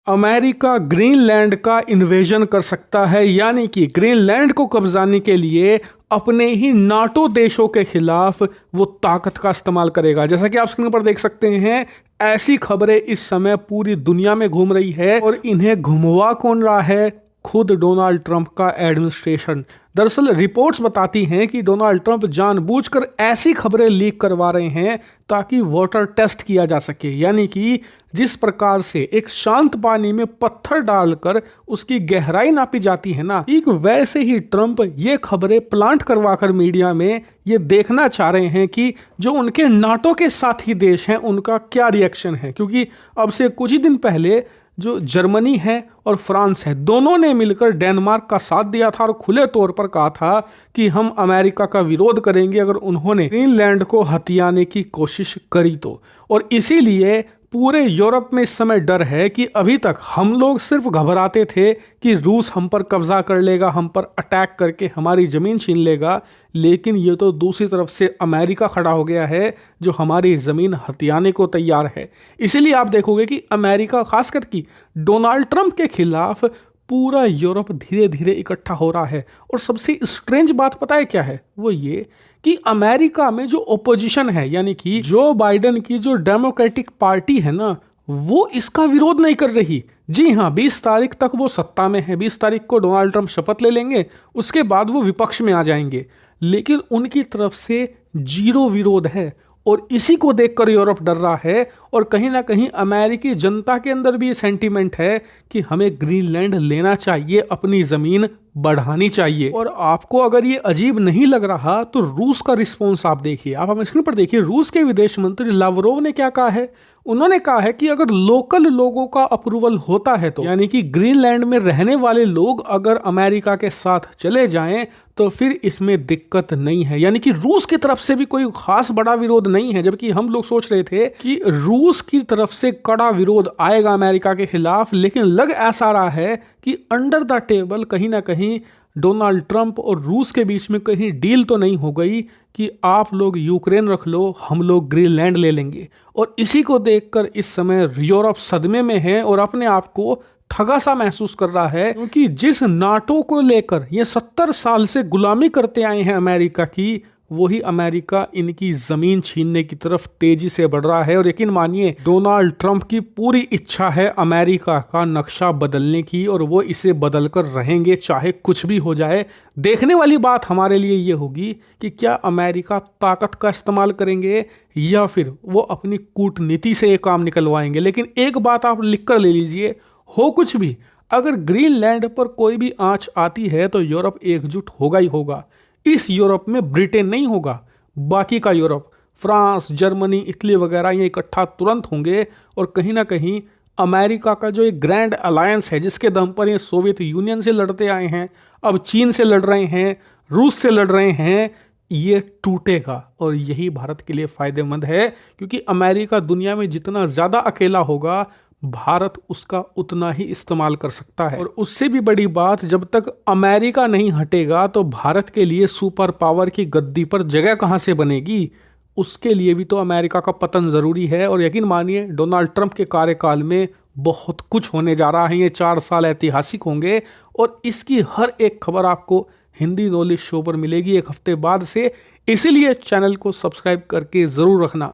America Greenland का invasion कर सकता है, यानी कि ग्रीनलैंड को कब्जाने के लिए अपने ही नाटो देशों के खिलाफ वो ताकत का इस्तेमाल करेगा। जैसा कि आप स्क्रीन पर देख सकते हैं, ऐसी खबरें इस समय पूरी दुनिया में घूम रही है और इन्हें घुमवा कौन रहा है? खुद डोनाल्ड ट्रंप का एडमिनिस्ट्रेशन। दरअसल रिपोर्ट्स बताती हैं कि डोनाल्ड ट्रंप जानबूझकर ऐसी खबरें लीक करवा रहे हैं ताकि वाटर टेस्ट किया जा सके, यानी कि जिस प्रकार से एक शांत पानी में पत्थर डालकर उसकी गहराई नापी जाती है ना, ठीक वैसे ही ट्रंप ये खबरें प्लांट करवाकर मीडिया में ये देखना चाह रहे हैं कि जो उनके नाटो के साथी देश हैं उनका क्या रिएक्शन है। क्योंकि अब से कुछ ही दिन पहले जो जर्मनी है और फ्रांस है, दोनों ने मिलकर डेनमार्क का साथ दिया था और खुले तौर पर कहा था कि हम अमेरिका का विरोध करेंगे अगर उन्होंने ग्रीनलैंड को हथियाने की कोशिश करी तो। और इसीलिए पूरे यूरोप में इस समय डर है कि अभी तक हम लोग सिर्फ घबराते थे कि रूस हम पर कब्जा कर लेगा, हम पर अटैक करके हमारी ज़मीन छीन लेगा, लेकिन ये तो दूसरी तरफ से अमेरिका खड़ा हो गया है जो हमारी ज़मीन हथियाने को तैयार है। इसीलिए आप देखोगे कि अमेरिका खासकर कि डोनाल्ड ट्रंप के खिलाफ पूरा यूरोप धीरे धीरे इकट्ठा हो रहा है। और सबसे स्ट्रेंज बात पता है क्या है? वो ये कि अमेरिका में जो ओपोजिशन है, यानी कि जो बाइडेन की जो डेमोक्रेटिक पार्टी है ना, वो इसका विरोध नहीं कर रही। जी हाँ, 20 तारीख तक वो सत्ता में है, 20 तारीख को डोनाल्ड ट्रंप शपथ ले लेंगे, उसके बाद वो विपक्ष में आ जाएंगे, लेकिन उनकी तरफ से जीरो विरोध है। और इसी को देखकर यूरोप डर रहा है और कहीं ना कहीं अमेरिकी जनता के अंदर भी ये सेंटीमेंट है कि हमें ग्रीनलैंड लेना चाहिए, अपनी ज़मीन बढ़ानी चाहिए। और आपको अगर ये अजीब नहीं लग रहा तो रूस का रिस्पॉन्स आप देखिए। आप हम स्क्रीन पर देखिए, रूस के विदेश मंत्री लावरोव ने क्या कहा है। उन्होंने कहा है कि अगर लोकल लोगों का अप्रूवल होता है तो, यानी कि ग्रीनलैंड में रहने वाले लोग अगर अमेरिका के साथ चले जाएं तो फिर इसमें दिक्कत नहीं है। यानी कि रूस की तरफ से भी कोई खास बड़ा विरोध नहीं है, जबकि हम लोग सोच रहे थे कि रूस की तरफ से कड़ा विरोध आएगा अमेरिका के खिलाफ, लेकिन लग ऐसा रहा है कि अंडर द टेबल कहीं ना कहीं डोनाल्ड ट्रंप और रूस के बीच में कहीं डील तो नहीं हो गई कि आप लोग यूक्रेन रख लो, हम लोग ग्रीनलैंड ले लेंगे। और इसी को देखकर इस समय यूरोप सदमे में है और अपने आप को ठगा सा महसूस कर रहा है, क्योंकि जिस नाटो को लेकर ये 70 साल से गुलामी करते आए हैं अमेरिका की, वही अमेरिका इनकी जमीन छीनने की तरफ तेजी से बढ़ रहा है। और यकीन मानिए, डोनाल्ड ट्रंप की पूरी इच्छा है अमेरिका का नक्शा बदलने की, और वो इसे बदलकर रहेंगे चाहे कुछ भी हो जाए। देखने वाली बात हमारे लिए ये होगी कि क्या अमेरिका ताकत का इस्तेमाल करेंगे या फिर वो अपनी कूटनीति से ये काम निकलवाएंगे। लेकिन एक बात आप लिख कर ले लीजिए, हो कुछ भी, अगर ग्रीनलैंड पर कोई भी आंच आती है तो यूरोप एकजुट होगा ही होगा। इस यूरोप में ब्रिटेन नहीं होगा, बाकी का यूरोप, फ्रांस, जर्मनी, इटली वगैरह ये इकट्ठा तुरंत होंगे। और कहीं ना कहीं अमेरिका का जो एक ग्रैंड अलायंस है, जिसके दम पर ये सोवियत यूनियन से लड़ते आए हैं, अब चीन से लड़ रहे हैं, रूस से लड़ रहे हैं, ये टूटेगा। और यही भारत के लिए फायदेमंद है, क्योंकि अमेरिका दुनिया में जितना ज़्यादा अकेला होगा, भारत उसका उतना ही इस्तेमाल कर सकता है। और उससे भी बड़ी बात, जब तक अमेरिका नहीं हटेगा तो भारत के लिए सुपर पावर की गद्दी पर जगह कहां से बनेगी? उसके लिए भी तो अमेरिका का पतन जरूरी है। और यकीन मानिए, डोनाल्ड ट्रंप के कार्यकाल में बहुत कुछ होने जा रहा है। ये 4 साल ऐतिहासिक होंगे और इसकी हर एक खबर आपको हिंदी नॉलेज शो पर मिलेगी एक हफ्ते बाद से। इसीलिए चैनल को सब्सक्राइब करके जरूर रखना।